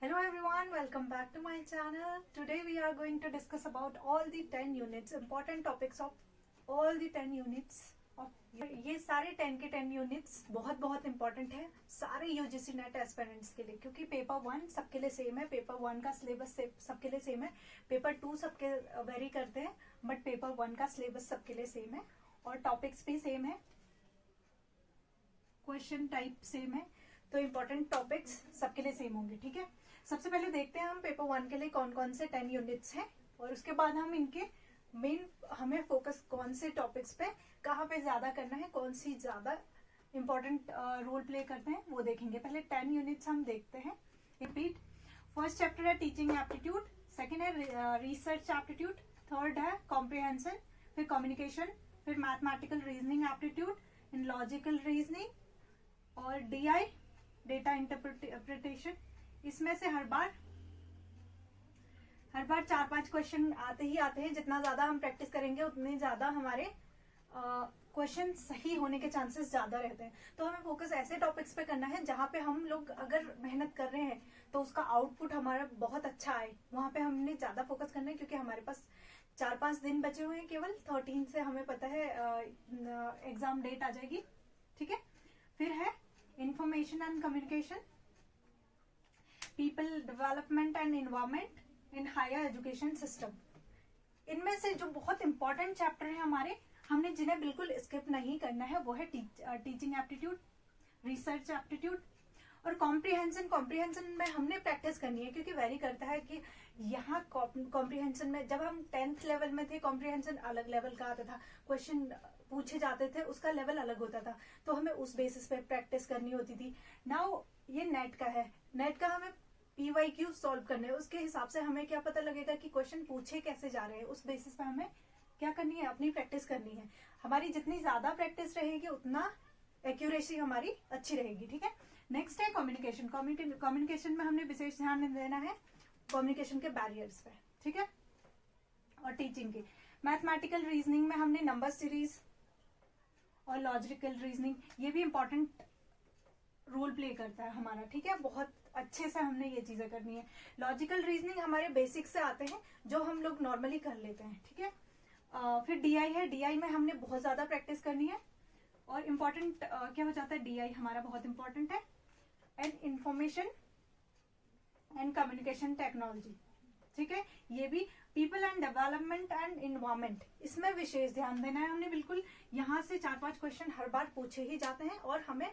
Hello everyone, welcome back to my channel. Today we are going to discuss about all the 10 units, important topics of all the 10 units of ये सारे 10 के 10 units बहुत important है सारे UGC net aspirants के लिए, क्योंकि paper 1 सबके लिए सेम है, पेपर 1 का सिलेबस सबके लिए सेम है, पेपर 2 सबके वेरी करते हैं, बट पेपर 1 का सिलेबस सबके लिए सेम है और टॉपिक्स भी सेम है, क्वेश्चन टाइप सेम है, तो इम्पोर्टेंट टॉपिक्स सबके लिए सेम होंगे। ठीक है, सबसे पहले देखते हैं हम पेपर 1 के लिए कौन कौन से 10 यूनिट्स हैं और उसके बाद हम इनके मेन हमें फोकस कौन से टॉपिक्स पे कहाँ पे ज्यादा करना है, कौन सी ज्यादा इम्पोर्टेंट रोल प्ले करते हैं वो देखेंगे। पहले 10 यूनिट्स हम देखते हैं। रिपीट, फर्स्ट चैप्टर है टीचिंग एप्टीट्यूड, सेकेंड है रिसर्च एप्टीट्यूड, थर्ड है कॉम्प्रिहेंशन, फिर कम्युनिकेशन, फिर मैथमेटिकल रीजनिंग एप्टीट्यूड, इन लॉजिकल रीजनिंग और DI डेटा इंटरप्रिटेशन। इसमें से हर बार 4-5 क्वेश्चन आते हैं। जितना ज्यादा हम प्रैक्टिस करेंगे उतने ज्यादा हमारे क्वेश्चन सही होने के चांसेस ज्यादा रहते हैं। तो हमें फोकस ऐसे टॉपिक्स पे करना है जहाँ पे हम लोग अगर मेहनत कर रहे हैं तो उसका आउटपुट हमारा बहुत अच्छा आए, वहां पे हमने ज्यादा फोकस करना है, क्योंकि हमारे पास 4-5 दिन बचे हुए हैं केवल। 13 से हमें पता है एग्जाम डेट आ जाएगी। ठीक है, फिर है information and communication, people development and environment in higher education system. इनमें से जो बहुत इंपॉर्टेंट चैप्टर है हमारे, हमने जिन्हें बिल्कुल स्किप नहीं करना है, वो है टीचिंग एप्टीट्यूड, रिसर्च एप्टीट्यूड और कॉम्प्रिहेंशन। कॉम्प्रिहेंशन में हमने प्रैक्टिस करनी है, क्योंकि वेरी करता है कि यहाँ कॉम्प्रिहेंशन में जब हम 10th लेवल में थे, कॉम्प्रिहेंशन अलग लेवल का आता था, क्वेश्चन पूछे जाते थे, उसका लेवल अलग होता था, तो हमें उस बेसिस पे प्रैक्टिस करनी होती थी। नाउ ये नेट का है, नेट का हमें PYQ सॉल्व करने हैं, उसके हिसाब से हमें क्या पता लगेगा कि क्वेश्चन पूछे कैसे जा रहे हैं, उस बेसिस पे हमें क्या करनी है, अपनी प्रैक्टिस करनी है। हमारी जितनी ज्यादा प्रैक्टिस रहेगी उतना एक्यूरेसी हमारी अच्छी रहेगी। ठीक है, नेक्स्ट है कम्युनिकेशन। कम्युनिकेशन में हमने विशेष ध्यान देना है कम्युनिकेशन के बैरियर्स पे। ठीक है, और टीचिंग के मैथमेटिकल रीजनिंग में हमने नंबर सीरीज और लॉजिकल रीजनिंग, ये भी इंपॉर्टेंट रोल प्ले करता है हमारा। ठीक है, बहुत अच्छे से हमने ये चीजें करनी है। लॉजिकल रीजनिंग हमारे बेसिक से आते हैं, जो हम लोग नॉर्मली कर लेते हैं। ठीक है, फिर DI है, DI में हमने बहुत ज्यादा प्रैक्टिस करनी है और इम्पोर्टेंट क्या हो जाता है, DI हमारा बहुत इंपॉर्टेंट है। And information and communication technology. ठीक है, ये भी people and development and environment, इसमें विशेष ध्यान देना है हमने। बिल्कुल यहाँ से 4-5 क्वेश्चन हर बार पूछे ही जाते हैं और हमें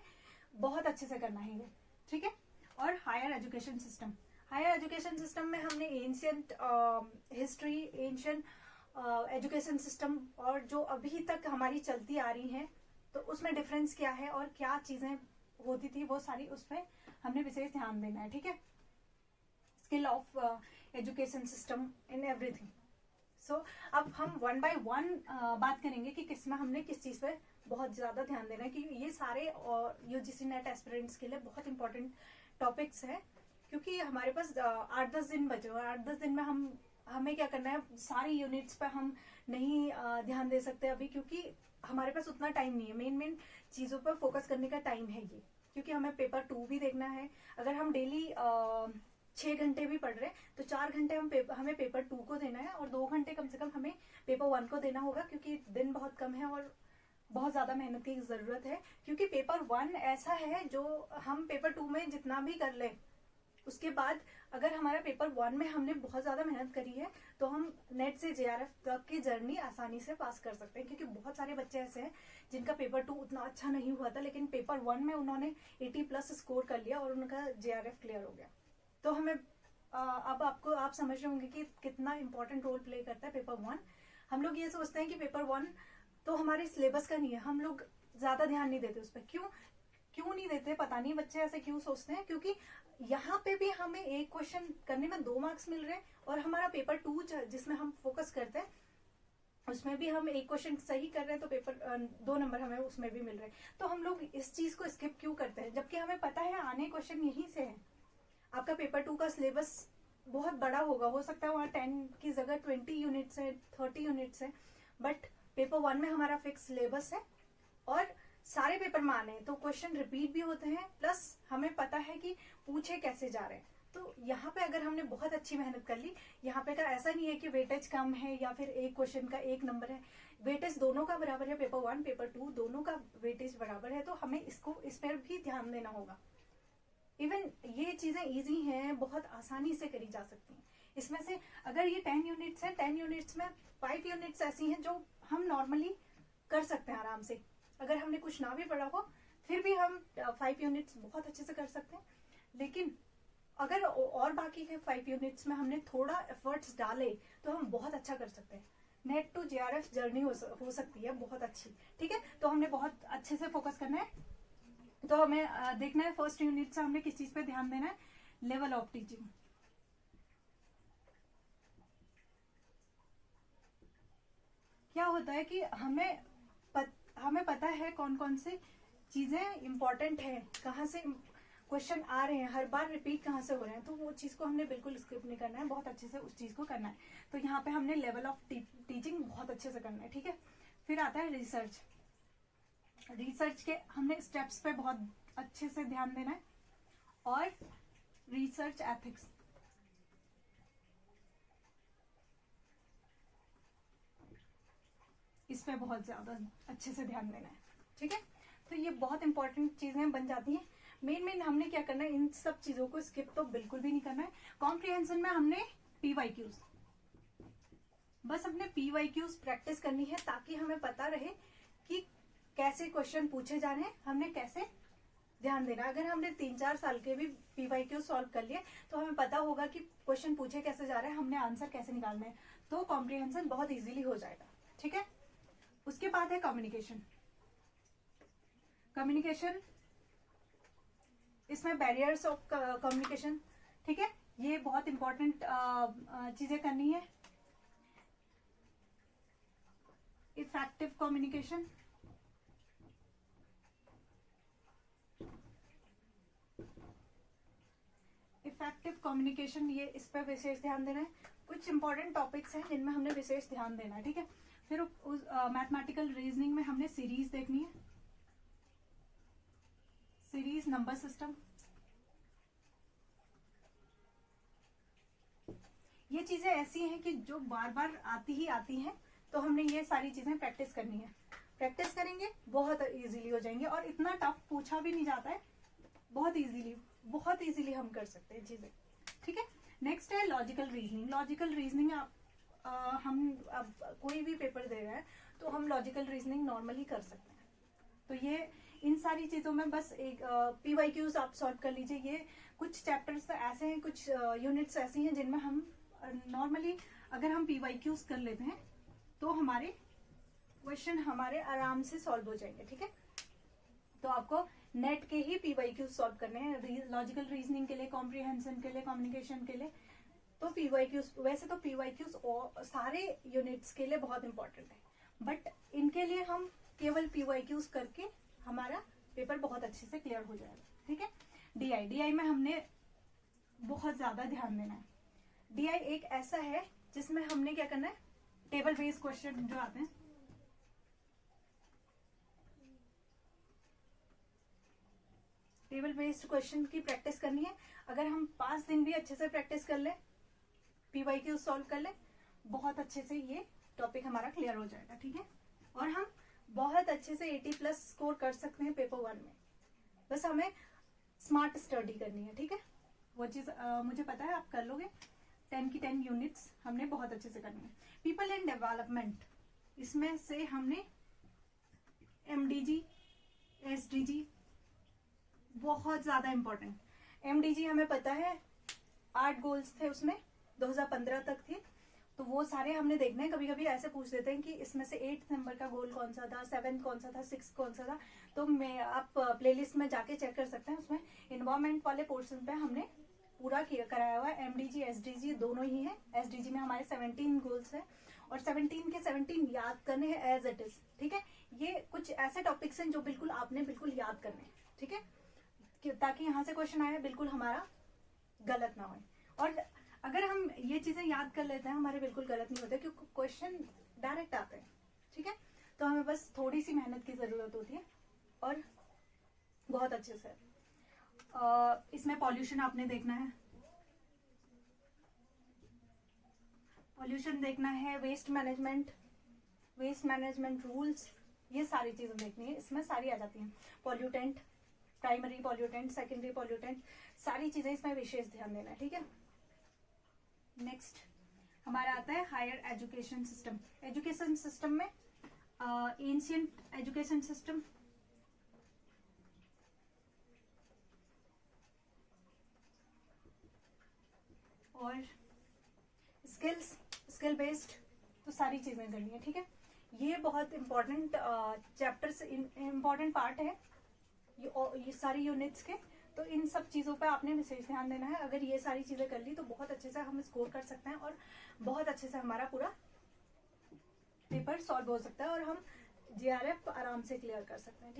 बहुत अच्छे से करना है ये। ठीक है, और higher education system. Higher education system में हमने ancient history, ancient education system और जो अभी तक हमारी चलती आ रही है, तो उसमें डिफरेंस क्या है और क्या चीजें होती थी, वो सारी उसमें हमने विशेष ध्यान देना है। ठीक है, skill of education system in everything. So अब हम 1 by 1 बात करेंगे कि किसमें हमने किस चीज पे बहुत ज्यादा ध्यान देना है, क्योंकि ये सारे UGC नेट एस्पिरेंट्स के लिए बहुत इंपॉर्टेंट टॉपिक्स है, क्योंकि हमारे पास 8-10 दिन बचे हुए हैं। 8-10 दिन में हमें क्या करना है, सारी यूनिट्स पे हम नहीं ध्यान दे सकते अभी, क्योंकि हमारे पास उतना टाइम नहीं है। मेन चीजों पर फोकस करने का टाइम है ये, क्योंकि हमें पेपर 2 भी देखना है। अगर हम डेली 6 घंटे भी पढ़ रहे हैं तो 4 घंटे हमें पेपर 2 को देना है और 2 घंटे कम से कम हमें पेपर 1 को देना होगा, क्योंकि दिन बहुत कम है और बहुत ज्यादा मेहनत की जरूरत है। क्योंकि पेपर 1 ऐसा है जो हम पेपर 2 में जितना भी कर ले, उसके बाद अगर हमारा पेपर 1 में हमने बहुत ज्यादा मेहनत करी है तो हम नेट से JRF तक की जर्नी आसानी से पास कर सकते हैं। क्योंकि बहुत सारे बच्चे ऐसे हैं जिनका पेपर 2 उतना अच्छा नहीं हुआ था, लेकिन पेपर 1 में उन्होंने 80+ स्कोर कर लिया और उनका JRF क्लियर हो गया। तो हमें अब आप समझ रहे होंगे कि कितना इंपॉर्टेंट रोल प्ले करता है पेपर 1। हम लोग ये सोचते हैं कि पेपर 1 तो हमारे सिलेबस का नहीं है, हम लोग ज्यादा ध्यान नहीं देते उस पर। क्यों नहीं देते पता नहीं, बच्चे ऐसे क्यों सोचते हैं, क्योंकि यहाँ पे भी हमें एक क्वेश्चन करने में 2 मार्क्स मिल रहे हैं और हमारा पेपर 2 जिसमें हम फोकस करते हैं उसमें भी हम एक क्वेश्चन सही कर रहे हैं, तो पेपर 2 नंबर हमें उसमें भी मिल रहे हैं। तो हम लोग इस चीज को स्किप क्यों करते हैं, जबकि हमें पता है आने क्वेश्चन यहीं से है। आपका पेपर 2 का सिलेबस बहुत बड़ा होगा, हो सकता है वहाँ 10 की जगह 20 यूनिट्स है, 30 यूनिट्स है, बट पेपर 1 में हमारा फिक्स सिलेबस है और सारे पेपर में आने हैं, तो क्वेश्चन रिपीट भी होते हैं, प्लस हमें पता है कि पूछे कैसे जा रहे हैं। तो यहाँ पे अगर हमने बहुत अच्छी मेहनत कर ली, यहाँ पे का ऐसा नहीं है कि वेटेज कम है या फिर एक क्वेश्चन का एक नंबर है, वेटेज दोनों का बराबर है, पेपर 1 पेपर 2 दोनों का वेटेज बराबर है, तो हमें इसको इस पर भी ध्यान देना होगा। इवन ये चीजें इजी हैं, बहुत आसानी से करी जा सकती हैं। इसमें से अगर ये 10 यूनिट्स है, 10 यूनिट्स में 5 यूनिट्स ऐसी हैं जो हम नॉर्मली कर सकते हैं आराम से, अगर हमने कुछ ना भी पढ़ा हो फिर भी हम 5 यूनिट्स बहुत अच्छे से कर सकते हैं। लेकिन अगर और बाकी के 5 यूनिट्स में हमने थोड़ा एफर्ट्स डाले तो हम बहुत अच्छा कर सकते हैं। नेट टू जेआरएफ जर्नी हो सकती है बहुत अच्छी, ठीक है। तो हमने बहुत अच्छे से फोकस करना है। तो हमें देखना है फर्स्ट यूनिट से हमने किस चीज पे ध्यान देना है, लेवल ऑफ टीचिंग। क्या होता है कि हमें पता है कौन कौन से चीजें इंपॉर्टेंट है, कहाँ से क्वेश्चन आ रहे हैं, हर बार रिपीट कहाँ से हो रहे हैं, तो वो चीज को हमने बिल्कुल स्किप नहीं करना है, बहुत अच्छे से उस चीज को करना है। तो यहाँ पे हमने लेवल ऑफ टीचिंग बहुत अच्छे से करना है, ठीक है। फिर आता है रिसर्च। रिसर्च के हमने स्टेप्स पे बहुत अच्छे से ध्यान देना है, और रिसर्च एथिक्स, इस पे बहुत ज्यादा अच्छे से ध्यान देना है, ठीक है। तो ये बहुत इंपॉर्टेंट चीजें बन जाती हैं। मेन हमने क्या करना है, इन सब चीजों को स्किप तो बिल्कुल भी नहीं करना है। कॉम्प्रिहेंशन में हमने पीवाईक्यूज, बस हमने पीवाईक्यूज प्रैक्टिस करनी है ताकि हमें पता रहे कि कैसे क्वेश्चन पूछे जा रहे हैं, हमने कैसे ध्यान देना। अगर हमने 3-4 साल के भी पीवाईक्यू सॉल्व कर लिए तो हमें पता होगा कि क्वेश्चन पूछे कैसे जा रहे हैं, हमने आंसर कैसे निकालने हैं, तो कॉम्प्रिहेंशन बहुत इजीली हो जाएगा, ठीक है। उसके बाद है कम्युनिकेशन। कम्युनिकेशन, इसमें बैरियर्स ऑफ कम्युनिकेशन, ठीक है, ये बहुत इंपॉर्टेंट चीजें करनी है। इफेक्टिव कम्युनिकेशन, इफेक्टिव कम्युनिकेशन, ये इस पर विशेष ध्यान देना है। कुछ इंपॉर्टेंट टॉपिक्स हैं जिनमें हमने विशेष ध्यान देना है, ठीक है। फिर उस मैथमेटिकल रीजनिंग में हमने सीरीज देखनी है, सीरीज, नंबर सिस्टम, ये चीजें ऐसी हैं कि जो बार बार आती ही आती हैं, तो हमने ये सारी चीजें प्रैक्टिस करनी है। प्रैक्टिस करेंगे बहुत इजीली हो जाएंगे, और इतना टफ पूछा भी नहीं जाता है, बहुत इजीली हम कर सकते हैं चीजें, ठीक है। नेक्स्ट है लॉजिकल रीजनिंग। लॉजिकल रीजनिंग हम अब कोई भी पेपर दे रहे हैं तो हम लॉजिकल रीजनिंग नॉर्मली कर सकते हैं। तो ये इन सारी चीजों में बस एक पीवाईक्यूज आप सॉल्व कर लीजिए। ये कुछ चैप्टर्स ऐसे हैं, कुछ यूनिट्स ऐसी हैं जिनमें हम नॉर्मली अगर हम पीवाईक्यूज कर लेते हैं तो हमारे क्वेश्चन हमारे आराम से सॉल्व हो जाएंगे, ठीक है। तो आपको नेट के ही पीवाईक्यूज सॉल्व करने हैं, लॉजिकल रीजनिंग के लिए, कॉम्प्रिहेंशन के लिए, कम्युनिकेशन के लिए। तो पीवाईक्यूज, वैसे तो पीवाईक्यूज सारे यूनिट्स के लिए बहुत इंपॉर्टेंट है, बट इनके लिए हम केवल पीवाईक्यूज करके हमारा पेपर बहुत अच्छे से क्लियर हो जाएगा, ठीक है। डीआई में हमने बहुत ज्यादा ध्यान देना है। डीआई एक ऐसा है जिसमें हमने क्या करना है, टेबल बेस्ड क्वेश्चन जो आते हैं, टेबल बेस्ड क्वेश्चन की प्रैक्टिस करनी है। अगर हम 5 दिन भी अच्छे से प्रैक्टिस कर ले, पीवाईक्यू सॉल्व कर ले, बहुत अच्छे से ये टॉपिक हमारा क्लियर हो जाएगा, ठीक है। और हम बहुत अच्छे से 80+ स्कोर कर सकते हैं पेपर 1 में। बस हमें स्मार्ट स्टडी करनी है, ठीक है। वो चीज मुझे पता है आप कर लोगे। 10 की 10 यूनिट्स हमने बहुत अच्छे से करनी है। पीपल एंड डेवलपमेंट, इसमें से हमने एमडीजी, एसडीजी बहुत ज्यादा इंपॉर्टेंट। एमडीजी हमें पता है 8 गोल्स थे उसमें, 2015 तक थे, तो वो सारे हमने देखने हैं। कभी कभी ऐसे पूछ देते हैं कि इसमें से 8 नंबर का गोल कौन सा था, 7 कौन सा था, 6 कौन सा था, तो आप प्लेलिस्ट में जाके चेक कर सकते हैं। उसमें इन्वायरमेंट वाले पोर्शन पे हमने पूरा कराया हुआ है। एमडीजी एसडीजी दोनों ही है। एसडीजी में हमारे 17 गोल्स है, और 17 के 17 याद करने हैं एज इट इज, ठीक है। ये कुछ ऐसे टॉपिक्स हैं जो बिल्कुल आपने बिल्कुल याद करने हैं, ठीक है, ताकि यहाँ से क्वेश्चन आए बिल्कुल हमारा गलत ना हो। और अगर हम ये चीजें याद कर लेते हैं, हमारे बिल्कुल गलत नहीं होते, क्योंकि क्वेश्चन डायरेक्ट आते हैं, ठीक है। तो हमें बस थोड़ी सी मेहनत की जरूरत होती है, और बहुत अच्छे से इसमें पॉल्यूशन आपने देखना है, पॉल्यूशन देखना है, वेस्ट मैनेजमेंट रूल्स, ये सारी चीजें देखनी है, इसमें सारी आ जाती हैं। Pollutant, primary pollutant, secondary pollutant, सारी चीजें इसमें विशेष ध्यान देना है, ठीक है। नेक्स्ट हमारा आता है higher education system. Education system में एंशिएंट एजुकेशन सिस्टम, और स्किल बेस्ड, तो सारी चीजें करनी है, ठीक है। ये बहुत इंपॉर्टेंट चैप्टर्स, इंपॉर्टेंट पार्ट है ये सारी यूनिट्स के। तो इन सब चीजों पे आपने विशेष ध्यान देना है। अगर ये सारी चीजें कर ली तो बहुत अच्छे से हम स्कोर कर सकते हैं और बहुत अच्छे से हमारा पूरा पेपर सॉल्व हो सकता है और हम JRF आराम से क्लियर कर सकते हैं, ठीक है।